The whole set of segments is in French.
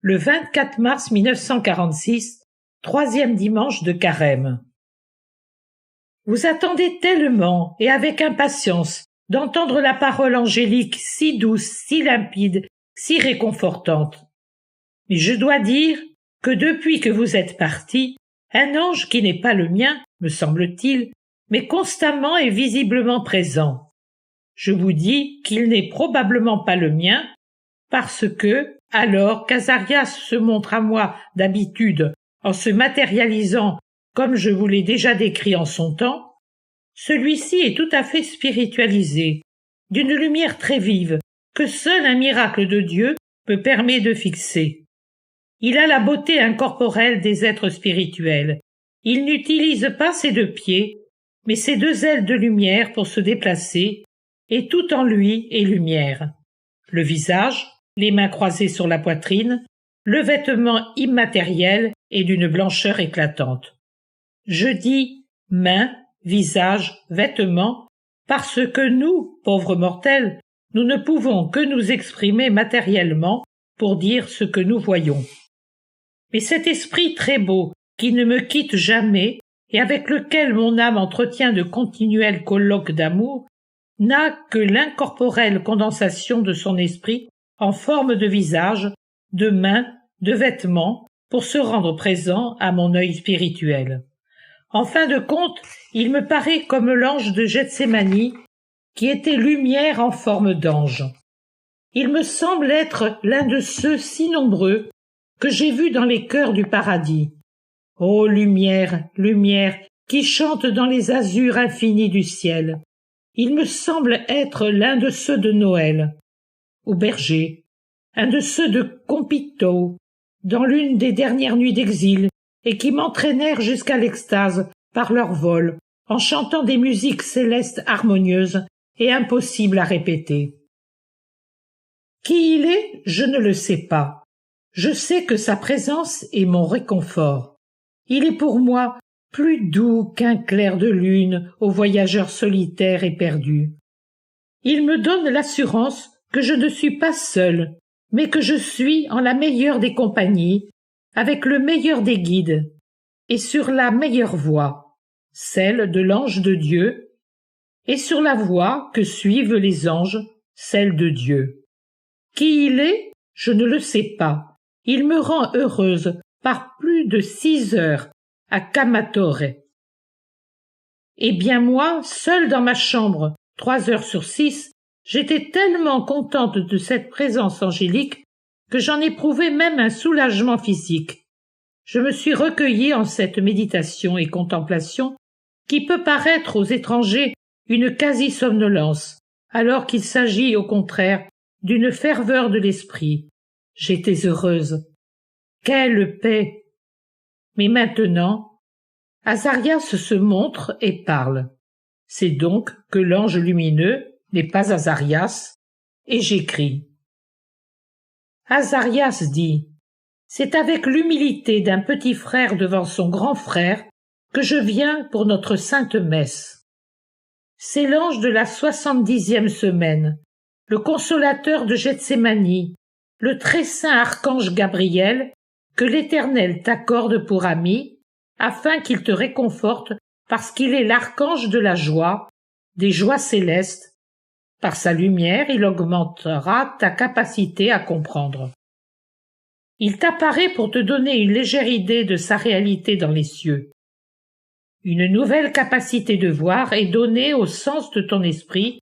le 24 mars 1946, troisième dimanche de Carême. Vous attendez tellement et avec impatience d'entendre la parole angélique si douce, si limpide, si réconfortante. Mais je dois dire que depuis que vous êtes parti, un ange qui n'est pas le mien, me semble-t-il, mais constamment et visiblement présent. Je vous dis qu'il n'est probablement pas le mien, parce que, alors qu'Azarias se montre à moi d'habitude en se matérialisant comme je vous l'ai déjà décrit en son temps, celui-ci est tout à fait spiritualisé, d'une lumière très vive, que seul un miracle de Dieu me permet de fixer. Il a la beauté incorporelle des êtres spirituels. Il n'utilise pas ses deux pieds, mais ses deux ailes de lumière pour se déplacer, et tout en lui est lumière. Le visage, les mains croisées sur la poitrine, le vêtement immatériel est d'une blancheur éclatante. Je dis mains, visage, vêtements, parce que nous, pauvres mortels, nous ne pouvons que nous exprimer matériellement pour dire ce que nous voyons. Mais cet esprit très beau, qui ne me quitte jamais, et avec lequel mon âme entretient de continuels colloques d'amour, n'a que l'incorporelle condensation de son esprit en forme de visage, de mains, de vêtements, pour se rendre présent à mon œil spirituel. En fin de compte, il me paraît comme l'ange de Gethsémani, qui était lumière en forme d'ange. Il me semble être l'un de ceux si nombreux que j'ai vus dans les chœurs du paradis. Ô lumière, lumière, qui chante dans les azurs infinis du ciel. Il me semble être l'un de ceux de Noël, au berger, un de ceux de Compito, dans l'une des dernières nuits d'exil, et qui m'entraînèrent jusqu'à l'extase par leur vol, en chantant des musiques célestes harmonieuses et impossibles à répéter. Qui il est, je ne le sais pas. Je sais que sa présence est mon réconfort. Il est pour moi plus doux qu'un clair de lune aux voyageurs solitaires et perdus. Il me donne l'assurance que je ne suis pas seul, mais que je suis en la meilleure des compagnies, avec le meilleur des guides, et sur la meilleure voie, celle de l'ange de Dieu, et sur la voie que suivent les anges, celle de Dieu. Qui il est, je ne le sais pas. Il me rend heureuse par plus de 6 heures à Kamatore. Eh bien moi, seule dans ma chambre, 3 heures sur 6, j'étais tellement contente de cette présence angélique que j'en éprouvais même un soulagement physique. Je me suis recueillie en cette méditation et contemplation qui peut paraître aux étrangers une quasi-somnolence, alors qu'il s'agit au contraire d'une ferveur de l'esprit. J'étais heureuse. Quelle paix! Mais maintenant, Azarias se montre et parle. C'est donc que l'ange lumineux n'est pas Azarias, et j'écris. Azarias dit, « C'est avec l'humilité d'un petit frère devant son grand frère que je viens pour notre sainte messe. C'est l'ange de la 70e semaine, le consolateur de Gethsémani, le très saint archange Gabriel, que l'Éternel t'accorde pour ami, afin qu'il te réconforte parce qu'il est l'archange de la joie, des joies célestes. Par sa lumière, il augmentera ta capacité à comprendre. Il t'apparaît pour te donner une légère idée de sa réalité dans les cieux. Une nouvelle capacité de voir est donnée au sens de ton esprit,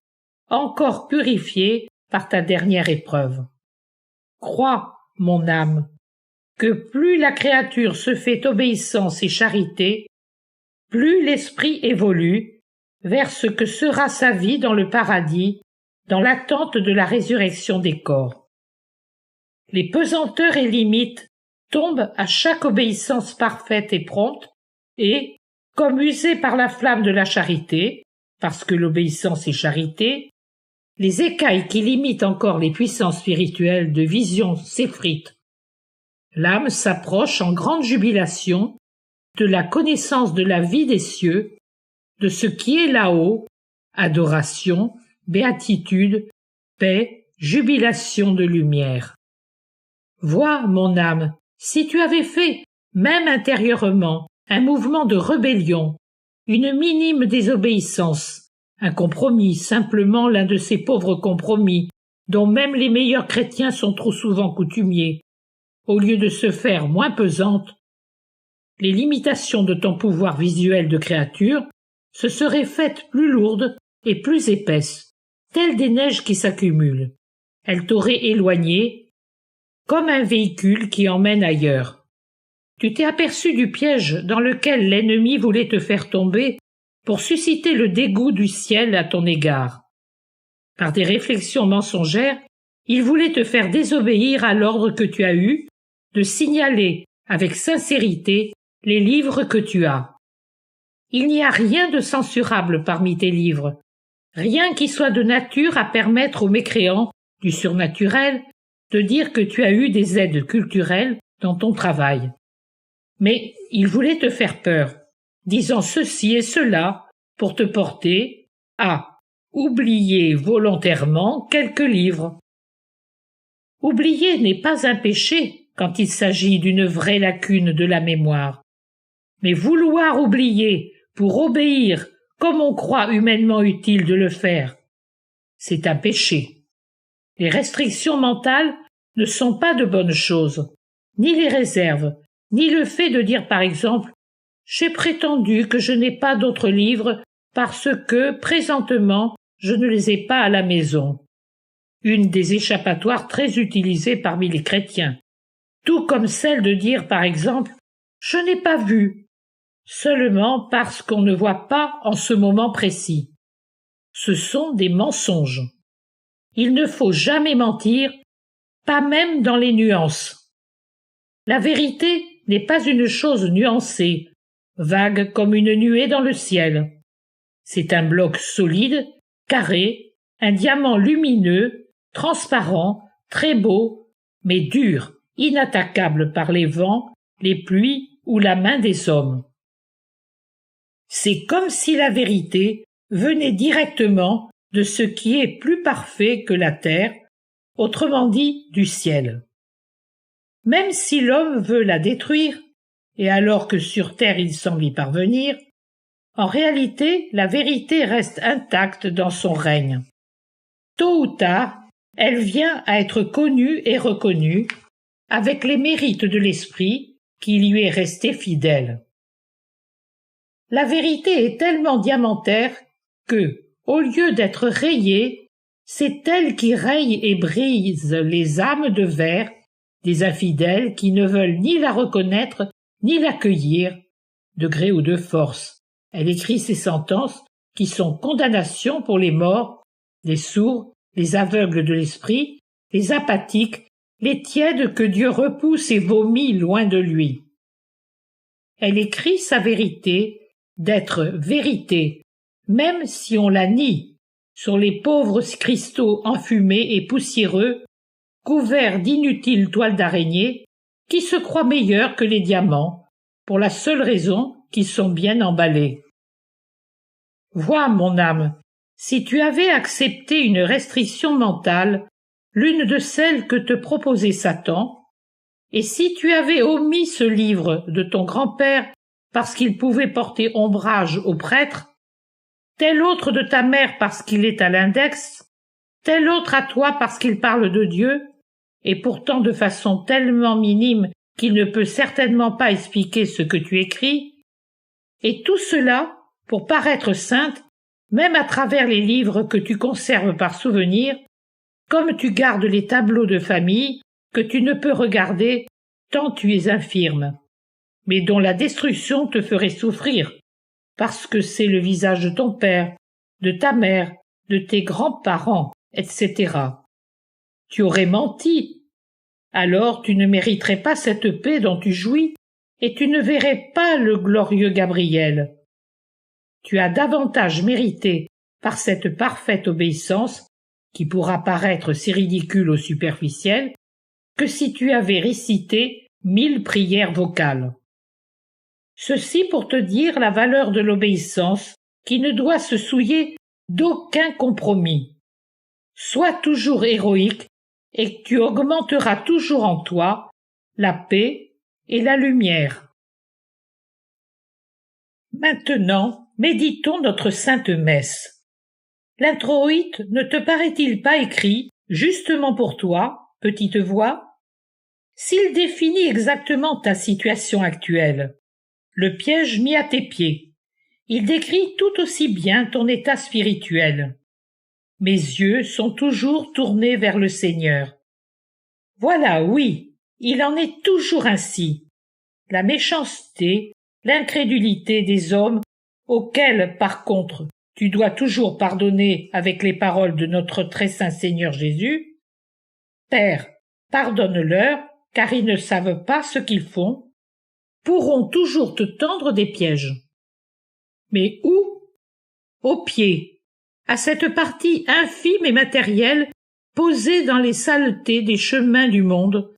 encore purifié par ta dernière épreuve. Crois, mon âme, que plus la créature se fait obéissance et charité, plus l'esprit évolue vers ce que sera sa vie dans le paradis, dans l'attente de la résurrection des corps. Les pesanteurs et limites tombent à chaque obéissance parfaite et prompte, et, comme usés par la flamme de la charité, parce que l'obéissance est charité, les écailles qui limitent encore les puissances spirituelles de vision s'effritent. L'âme s'approche en grande jubilation de la connaissance de la vie des cieux, de ce qui est là-haut, adoration, béatitude, paix, jubilation de lumière. Vois, mon âme, si tu avais fait, même intérieurement, un mouvement de rébellion, une minime désobéissance, un compromis, simplement l'un de ces pauvres compromis, dont même les meilleurs chrétiens sont trop souvent coutumiers, au lieu de se faire moins pesantes, les limitations de ton pouvoir visuel de créature se seraient faites plus lourdes et plus épaisses, telles des neiges qui s'accumulent. Elles t'auraient éloigné, comme un véhicule qui emmène ailleurs. Tu t'es aperçu du piège dans lequel l'ennemi voulait te faire tomber pour susciter le dégoût du ciel à ton égard. Par des réflexions mensongères, il voulait te faire désobéir à l'ordre que tu as eu de signaler avec sincérité les livres que tu as. Il n'y a rien de censurable parmi tes livres, rien qui soit de nature à permettre aux mécréants du surnaturel de dire que tu as eu des aides culturelles dans ton travail. Mais il voulait te faire peur, disant ceci et cela pour te porter à oublier volontairement quelques livres. Oublier n'est pas un péché quand il s'agit d'une vraie lacune de la mémoire. Mais vouloir oublier pour obéir comme on croit humainement utile de le faire, c'est un péché. Les restrictions mentales ne sont pas de bonnes choses, ni les réserves, ni le fait de dire par exemple « J'ai prétendu que je n'ai pas d'autres livres parce que, présentement, je ne les ai pas à la maison », une des échappatoires très utilisées parmi les chrétiens, tout comme celle de dire par exemple « Je n'ai pas vu », seulement parce qu'on ne voit pas en ce moment précis. Ce sont des mensonges. Il ne faut jamais mentir, pas même dans les nuances. La vérité n'est pas une chose nuancée, vague comme une nuée dans le ciel. C'est un bloc solide, carré, un diamant lumineux, transparent, très beau, mais dur, inattaquable par les vents, les pluies ou la main des hommes. C'est comme si la vérité venait directement de ce qui est plus parfait que la terre, autrement dit du ciel. Même si l'homme veut la détruire, et alors que sur terre il semble y parvenir, en réalité la vérité reste intacte dans son règne. Tôt ou tard, elle vient à être connue et reconnue avec les mérites de l'esprit qui lui est resté fidèle. La vérité est tellement diamantaire que, au lieu d'être rayée, c'est elle qui raye et brise les âmes de verre des infidèles qui ne veulent ni la reconnaître ni l'accueillir, de gré ou de force. Elle écrit ces sentences qui sont condamnations pour les morts, les sourds, les aveugles de l'esprit, les apathiques, les tièdes que Dieu repousse et vomit loin de lui. Elle écrit sa vérité, d'être vérité, même si on la nie, sur les pauvres cristaux enfumés et poussiéreux, couverts d'inutiles toiles d'araignée, qui se croient meilleurs que les diamants, pour la seule raison qu'ils sont bien emballés. Vois, mon âme, si tu avais accepté une restriction mentale, l'une de celles que te proposait Satan, et si tu avais omis ce livre de ton grand-père parce qu'il pouvait porter ombrage au prêtre, tel autre de ta mère parce qu'il est à l'index, tel autre à toi parce qu'il parle de Dieu, et pourtant de façon tellement minime qu'il ne peut certainement pas expliquer ce que tu écris, et tout cela pour paraître sainte, même à travers les livres que tu conserves par souvenir, comme tu gardes les tableaux de famille que tu ne peux regarder tant tu es infirme, mais dont la destruction te ferait souffrir, parce que c'est le visage de ton père, de ta mère, de tes grands-parents, etc. Tu aurais menti. Alors tu ne mériterais pas cette paix dont tu jouis, et tu ne verrais pas le glorieux Gabriel. Tu as davantage mérité par cette parfaite obéissance, qui pourra paraître si ridicule au superficiel, que si tu avais récité 1000 prières vocales. Ceci pour te dire la valeur de l'obéissance qui ne doit se souiller d'aucun compromis. Sois toujours héroïque et que tu augmenteras toujours en toi la paix et la lumière. Maintenant, méditons notre sainte messe. L'introïte ne te paraît-il pas écrit justement pour toi, petite voix? S'il définit exactement ta situation actuelle, le piège mis à tes pieds, il décrit tout aussi bien ton état spirituel. Mes yeux sont toujours tournés vers le Seigneur. Voilà, oui, il en est toujours ainsi. La méchanceté, l'incrédulité des hommes, auxquels, par contre, tu dois toujours pardonner avec les paroles de notre très saint Seigneur Jésus. Père, pardonne-leur, car ils ne savent pas ce qu'ils font, pourront toujours te tendre des pièges. Mais où? Aux pieds, à cette partie infime et matérielle posée dans les saletés des chemins du monde,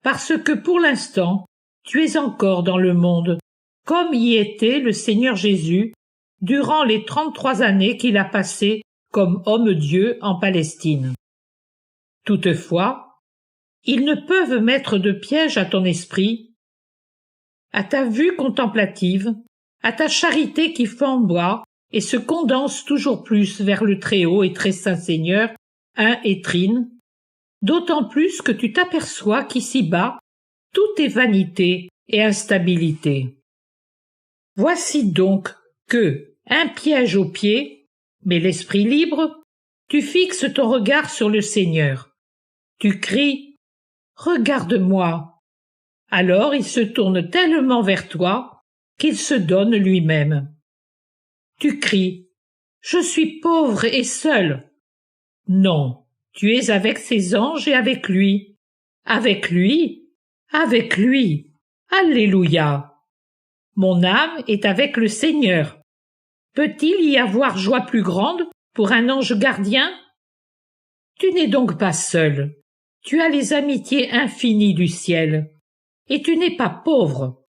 parce que pour l'instant, tu es encore dans le monde, comme y était le Seigneur Jésus durant les 33 années qu'il a passées comme homme-dieu en Palestine. Toutefois, ils ne peuvent mettre de piège à ton esprit, à ta vue contemplative, à ta charité qui flamboie et se condense toujours plus vers le Très-Haut et Très Saint Seigneur, un et trine, d'autant plus que tu t'aperçois qu'ici-bas, tout est vanité et instabilité. Voici donc que, un piège au pied, mais l'esprit libre, tu fixes ton regard sur le Seigneur. Tu cries « Regarde-moi !» Alors il se tourne tellement vers toi qu'il se donne lui-même. Tu cries « Je suis pauvre et seul !» Non, tu es avec ses anges et avec lui. Avec lui, avec lui. Alléluia! Mon âme est avec le Seigneur. Peut-il y avoir joie plus grande pour un ange gardien? Tu n'es donc pas seul. Tu as les amitiés infinies du ciel. Et tu n'es pas pauvre.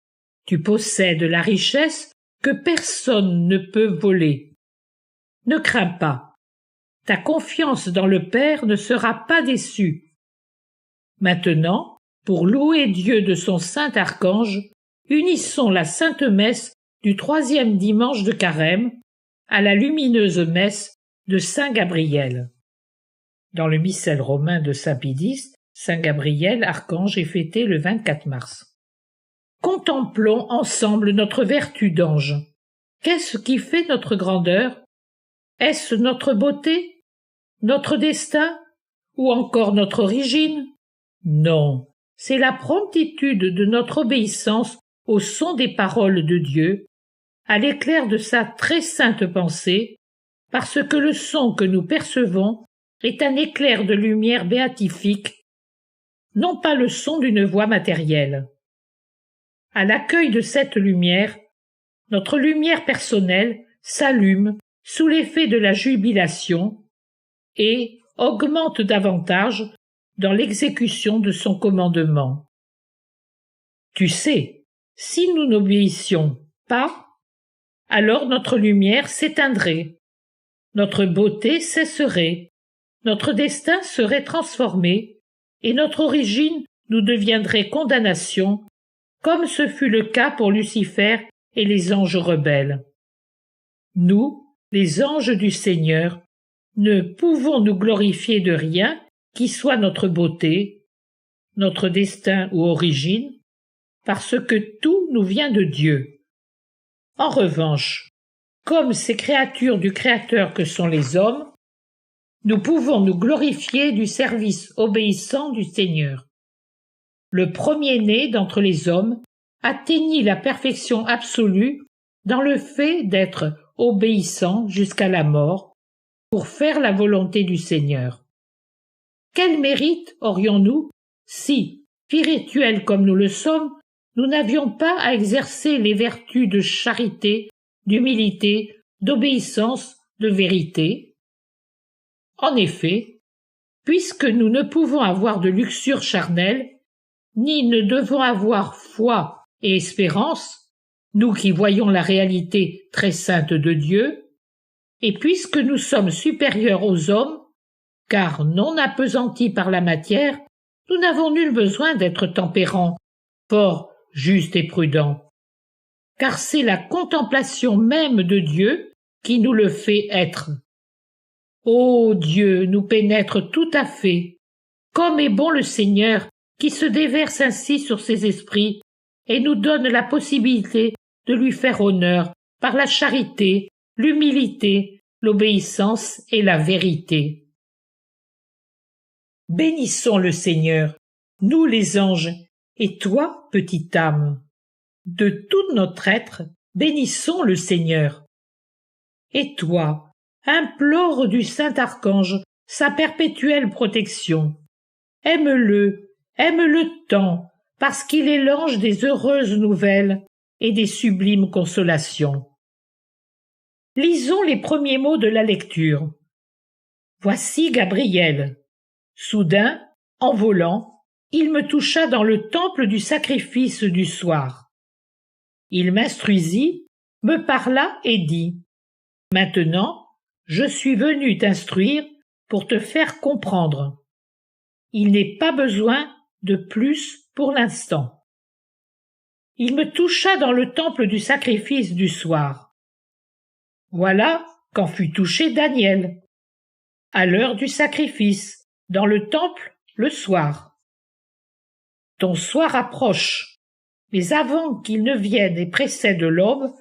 Tu possèdes la richesse que personne ne peut voler. Ne crains pas. Ta confiance dans le Père ne sera pas déçue. Maintenant, pour louer Dieu de son saint archange, unissons la sainte messe du 3e dimanche de Carême à la lumineuse messe de Saint Gabriel. Dans le missel romain de Saint Pidis, Saint Gabriel, archange, est fêté le 24 mars. Contemplons ensemble notre vertu d'ange. Qu'est-ce qui fait notre grandeur? Est-ce notre beauté? Notre destin? Ou encore notre origine? Non, c'est la promptitude de notre obéissance au son des paroles de Dieu, à l'éclair de sa très sainte pensée, parce que le son que nous percevons est un éclair de lumière béatifique, non pas le son d'une voix matérielle. À l'accueil de cette lumière, notre lumière personnelle s'allume sous l'effet de la jubilation et augmente davantage dans l'exécution de son commandement. Tu sais, si nous n'obéissions pas, alors notre lumière s'éteindrait, notre beauté cesserait, notre destin serait transformé, et notre origine nous deviendrait condamnation, comme ce fut le cas pour Lucifer et les anges rebelles. Nous, les anges du Seigneur, ne pouvons nous glorifier de rien qui soit notre beauté, notre destin ou origine, parce que tout nous vient de Dieu. En revanche, comme ces créatures du Créateur que sont les hommes, nous pouvons nous glorifier du service obéissant du Seigneur. Le premier-né d'entre les hommes atteignit la perfection absolue dans le fait d'être obéissant jusqu'à la mort pour faire la volonté du Seigneur. Quel mérite aurions-nous si, spirituels comme nous le sommes, nous n'avions pas à exercer les vertus de charité, d'humilité, d'obéissance, de vérité? En effet, puisque nous ne pouvons avoir de luxure charnelle, ni ne devons avoir foi et espérance, nous qui voyons la réalité très sainte de Dieu, et puisque nous sommes supérieurs aux hommes, car non appesantis par la matière, nous n'avons nul besoin d'être tempérants, forts, justes et prudents, car c'est la contemplation même de Dieu qui nous le fait être. Ô Dieu nous pénètre tout à fait, comme est bon le Seigneur qui se déverse ainsi sur ses esprits et nous donne la possibilité de lui faire honneur par la charité, l'humilité, l'obéissance et la vérité. Bénissons le Seigneur, nous les anges, et toi, petite âme. De tout notre être, bénissons le Seigneur. Et toi, implore du Saint-Archange sa perpétuelle protection. Aime-le tant, parce qu'il est l'ange des heureuses nouvelles et des sublimes consolations. Lisons les premiers mots de la lecture. Voici Gabriel. Soudain, en volant, il me toucha dans le temple du sacrifice du soir. Il m'instruisit, me parla et dit : Maintenant, je suis venu t'instruire pour te faire comprendre. Il n'est pas besoin de plus pour l'instant. Il me toucha dans le temple du sacrifice du soir. Voilà qu'en fut touché Daniel, à l'heure du sacrifice, dans le temple le soir. Ton soir approche, mais avant qu'il ne vienne et précède l'aube,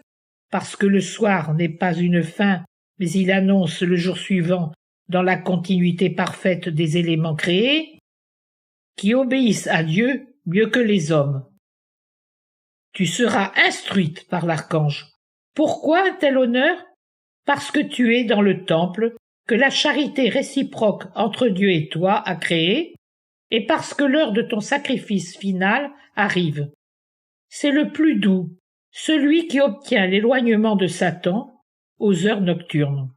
parce que le soir n'est pas une fin, mais il annonce le jour suivant dans la continuité parfaite des éléments créés, qui obéissent à Dieu mieux que les hommes. Tu seras instruite par l'archange. Pourquoi un tel honneur ? Parce que tu es dans le temple que la charité réciproque entre Dieu et toi a créé, et parce que l'heure de ton sacrifice final arrive. C'est le plus doux, celui qui obtient l'éloignement de Satan aux heures nocturnes.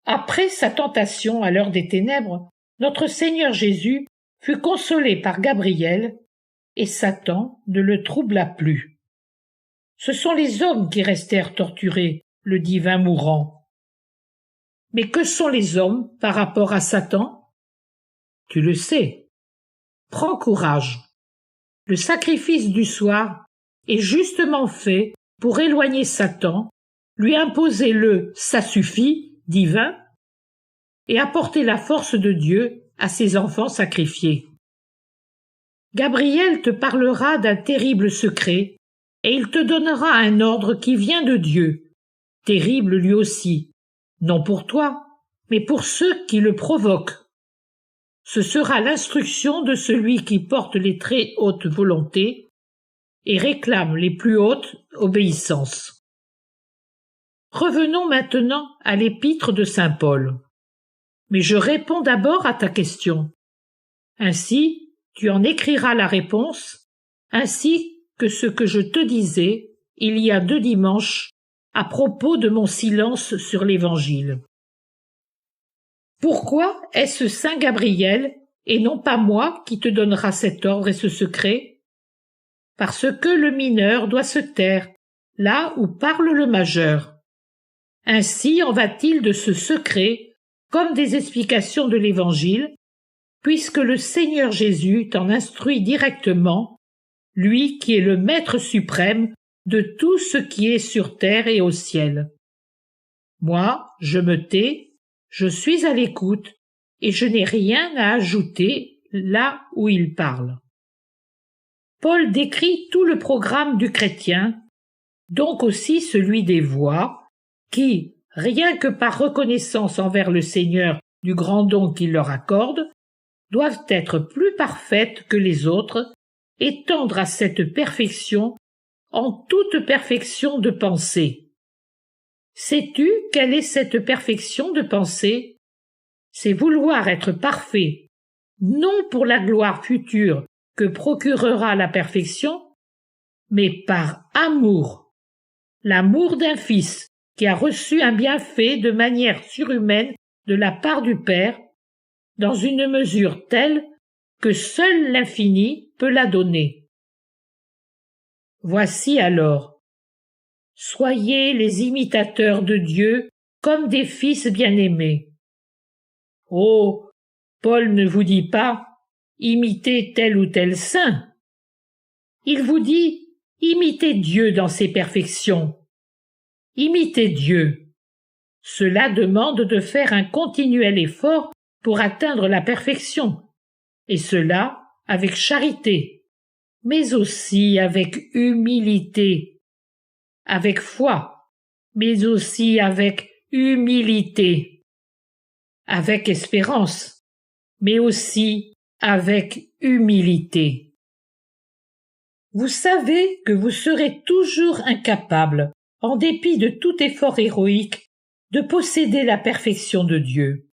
Après sa tentation à l'heure des ténèbres, notre Seigneur Jésus fut consolé par Gabriel, et Satan ne le troubla plus. Ce sont les hommes qui restèrent torturés, le divin mourant. Mais que sont les hommes par rapport à Satan ? Tu le sais. Prends courage. Le sacrifice du soir est justement fait pour éloigner Satan, lui imposer le « ça suffit » divin et apporter la force de Dieu à ses enfants sacrifiés. Gabriel te parlera d'un terrible secret et il te donnera un ordre qui vient de Dieu, terrible lui aussi, non pour toi, mais pour ceux qui le provoquent. Ce sera l'instruction de celui qui porte les très hautes volontés et réclame les plus hautes obéissances. Revenons maintenant à l'épître de saint Paul. Mais je réponds d'abord à ta question. Ainsi, tu en écriras la réponse, ainsi que ce que je te disais il y a 2 dimanches à propos de mon silence sur l'Évangile. Pourquoi est-ce saint Gabriel et non pas moi qui te donnera cet ordre et ce secret ? Parce que le mineur doit se taire, là où parle le majeur. Ainsi en va-t-il de ce secret, comme des explications de l'Évangile, puisque le Seigneur Jésus t'en instruit directement, lui qui est le Maître suprême de tout ce qui est sur terre et au ciel. Moi, je me tais, je suis à l'écoute, et je n'ai rien à ajouter là où il parle. Paul décrit tout le programme du chrétien, donc aussi celui des voies, qui, rien que par reconnaissance envers le Seigneur du grand don qu'il leur accorde, doivent être plus parfaites que les autres et tendre à cette perfection en toute perfection de pensée. Sais-tu quelle est cette perfection de pensée ? C'est vouloir être parfait, non pour la gloire future que procurera la perfection, mais par amour. L'amour d'un fils qui a reçu un bienfait de manière surhumaine de la part du Père, dans une mesure telle que seul l'infini peut la donner. Voici alors. Soyez les imitateurs de Dieu comme des fils bien-aimés. Oh, Paul ne vous dit pas « imitez tel ou tel saint ». Il vous dit « imitez Dieu dans ses perfections ». Imitez Dieu. Cela demande de faire un continuel effort pour atteindre la perfection, et cela avec charité, mais aussi avec humilité, avec foi, mais aussi avec humilité, avec espérance, mais aussi avec humilité. Vous savez que vous serez toujours incapable, en dépit de tout effort héroïque, de posséder la perfection de Dieu.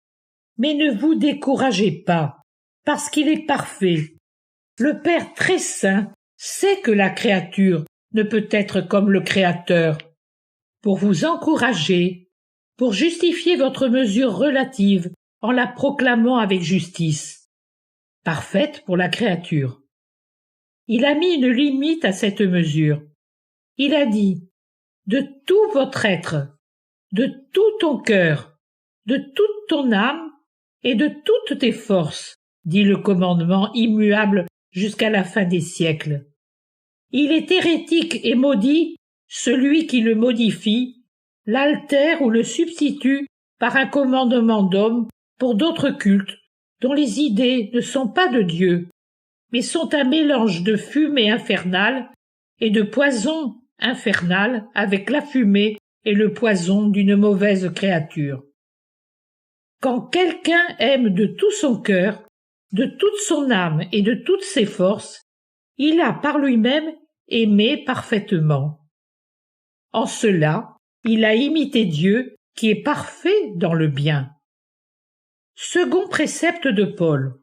Mais ne vous découragez pas, parce qu'il est parfait. Le Père très saint sait que la créature ne peut être comme le Créateur. Pour vous encourager, pour justifier votre mesure relative en la proclamant avec justice, parfaite pour la créature. Il a mis une limite à cette mesure. Il a dit « de tout votre être, de tout ton cœur, de toute ton âme et de toutes tes forces, dit le commandement immuable jusqu'à la fin des siècles. Il est hérétique et maudit celui qui le modifie, l'altère ou le substitue par un commandement d'homme pour d'autres cultes dont les idées ne sont pas de Dieu, mais sont un mélange de fumée infernale et de poison infernal avec la fumée et le poison d'une mauvaise créature. Quand quelqu'un aime de tout son cœur, de toute son âme et de toutes ses forces, il a par lui-même aimé parfaitement. En cela, il a imité Dieu qui est parfait dans le bien. Second précepte de Paul.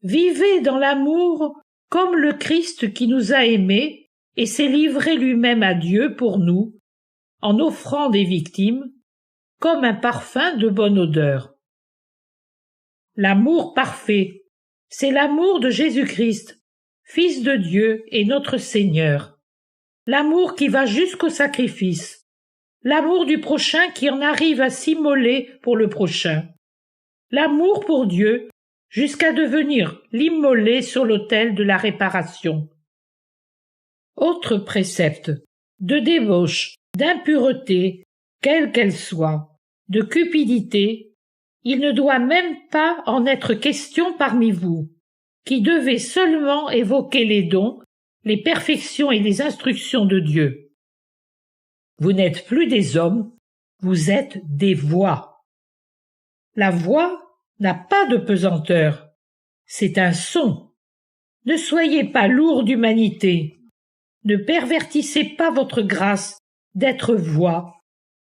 Vivez dans l'amour comme le Christ qui nous a aimés et s'est livré lui-même à Dieu pour nous, en offrant des victimes, comme un parfum de bonne odeur. L'amour parfait, c'est l'amour de Jésus-Christ, Fils de Dieu et notre Seigneur. L'amour qui va jusqu'au sacrifice. L'amour du prochain qui en arrive à s'immoler pour le prochain. L'amour pour Dieu jusqu'à devenir l'immoler sur l'autel de la réparation. Autre précepte, de débauche, d'impureté, quelle qu'elle soit, de cupidité, il ne doit même pas en être question parmi vous, qui devez seulement évoquer les dons, les perfections et les instructions de Dieu. Vous n'êtes plus des hommes, vous êtes des voix. La voix n'a pas de pesanteur, c'est un son. Ne soyez pas lourds d'humanité, ne pervertissez pas votre grâce d'être voix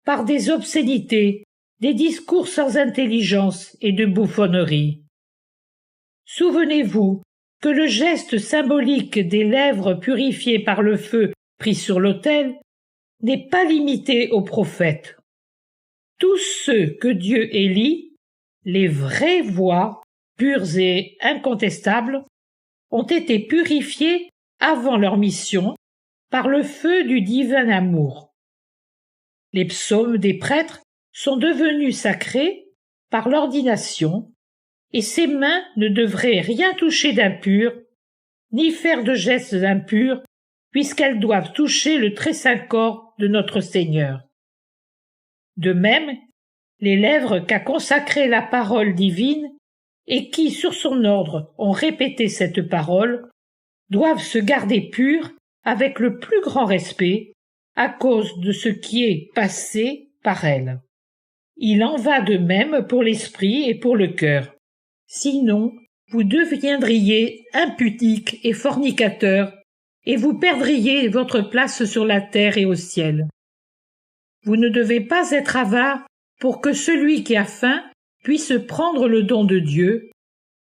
par des obscénités, des discours sans intelligence et de bouffonnerie. Souvenez-vous que le geste symbolique des lèvres purifiées par le feu pris sur l'autel n'est pas limité aux prophètes. Tous ceux que Dieu élit, les vraies voix, pures et incontestables, ont été purifiés avant leur mission par le feu du divin amour. Les psaumes des prêtres sont devenus sacrés par l'ordination, et ces mains ne devraient rien toucher d'impur, ni faire de gestes impurs, puisqu'elles doivent toucher le très saint corps de notre Seigneur. De même, les lèvres qu'a consacrées la parole divine et qui, sur son ordre, ont répété cette parole, doivent se garder pures avec le plus grand respect à cause de ce qui est passé par elles. Il en va de même pour l'esprit et pour le cœur. Sinon, vous deviendriez impudiques et fornicateurs, et vous perdriez votre place sur la terre et au ciel. Vous ne devez pas être avare pour que celui qui a faim puisse prendre le don de Dieu,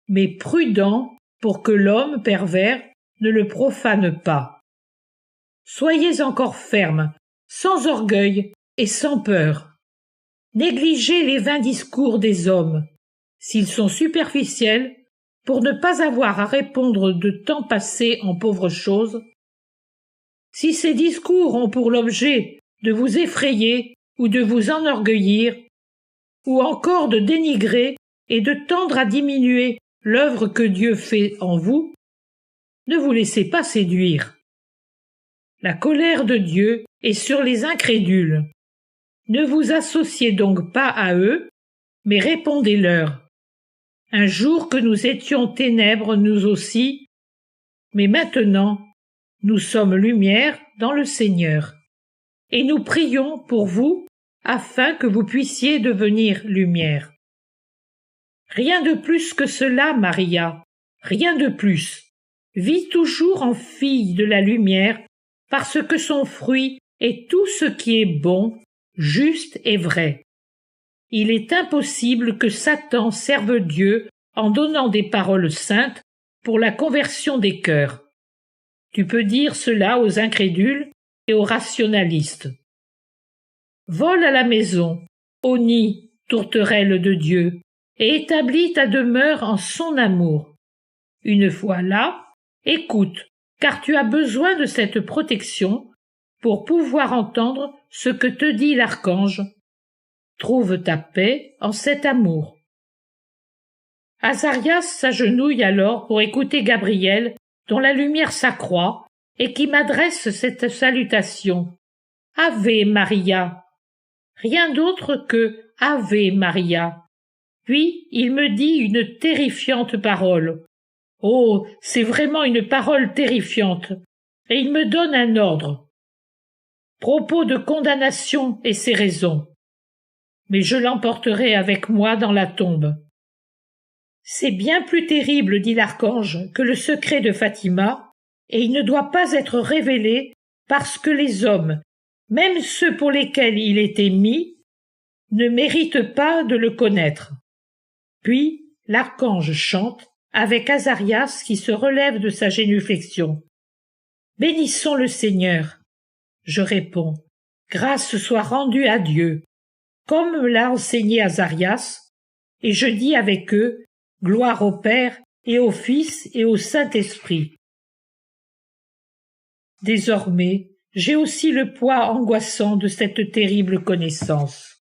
mais prudent pour que l'homme pervers ne le profane pas. Soyez encore fermes, sans orgueil et sans peur. Négligez les vains discours des hommes, s'ils sont superficiels, pour ne pas avoir à répondre de temps passé en pauvres choses. Si ces discours ont pour l'objet de vous effrayer ou de vous enorgueillir, ou encore de dénigrer et de tendre à diminuer l'œuvre que Dieu fait en vous, ne vous laissez pas séduire. La colère de Dieu est sur les incrédules. Ne vous associez donc pas à eux, mais répondez-leur. Un jour que nous étions ténèbres nous aussi, mais maintenant nous sommes lumière dans le Seigneur. Et nous prions pour vous afin que vous puissiez devenir lumière. Rien de plus que cela, Maria, rien de plus. Vis toujours en fille de la lumière, parce que son fruit est tout ce qui est bon, juste et vrai. Il est impossible que Satan serve Dieu en donnant des paroles saintes pour la conversion des cœurs. Tu peux dire cela aux incrédules et aux rationalistes. Vole à la maison, ô nid, tourterelle de Dieu, et établis ta demeure en son amour. Une fois là, écoute, car tu as besoin de cette protection pour pouvoir entendre ce que te dit l'archange. Trouve ta paix en cet amour. Azarias s'agenouille alors pour écouter Gabriel, dont la lumière s'accroît, et qui m'adresse cette salutation. Ave Maria. Rien d'autre que Ave Maria. Puis il me dit une terrifiante parole. Oh, c'est vraiment une parole terrifiante. Et il me donne un ordre. Propos de condamnation et ses raisons. Mais je l'emporterai avec moi dans la tombe. C'est bien plus terrible, dit l'archange, que le secret de Fatima, et il ne doit pas être révélé parce que les hommes, même ceux pour lesquels il était mis, ne méritent pas de le connaître. Puis l'archange chante avec Azarias qui se relève de sa génuflexion. Bénissons le Seigneur. Je réponds, grâce soit rendue à Dieu, comme me l'a enseigné Azarias, et je dis avec eux, gloire au Père et au Fils et au Saint-Esprit. Désormais, j'ai aussi le poids angoissant de cette terrible connaissance.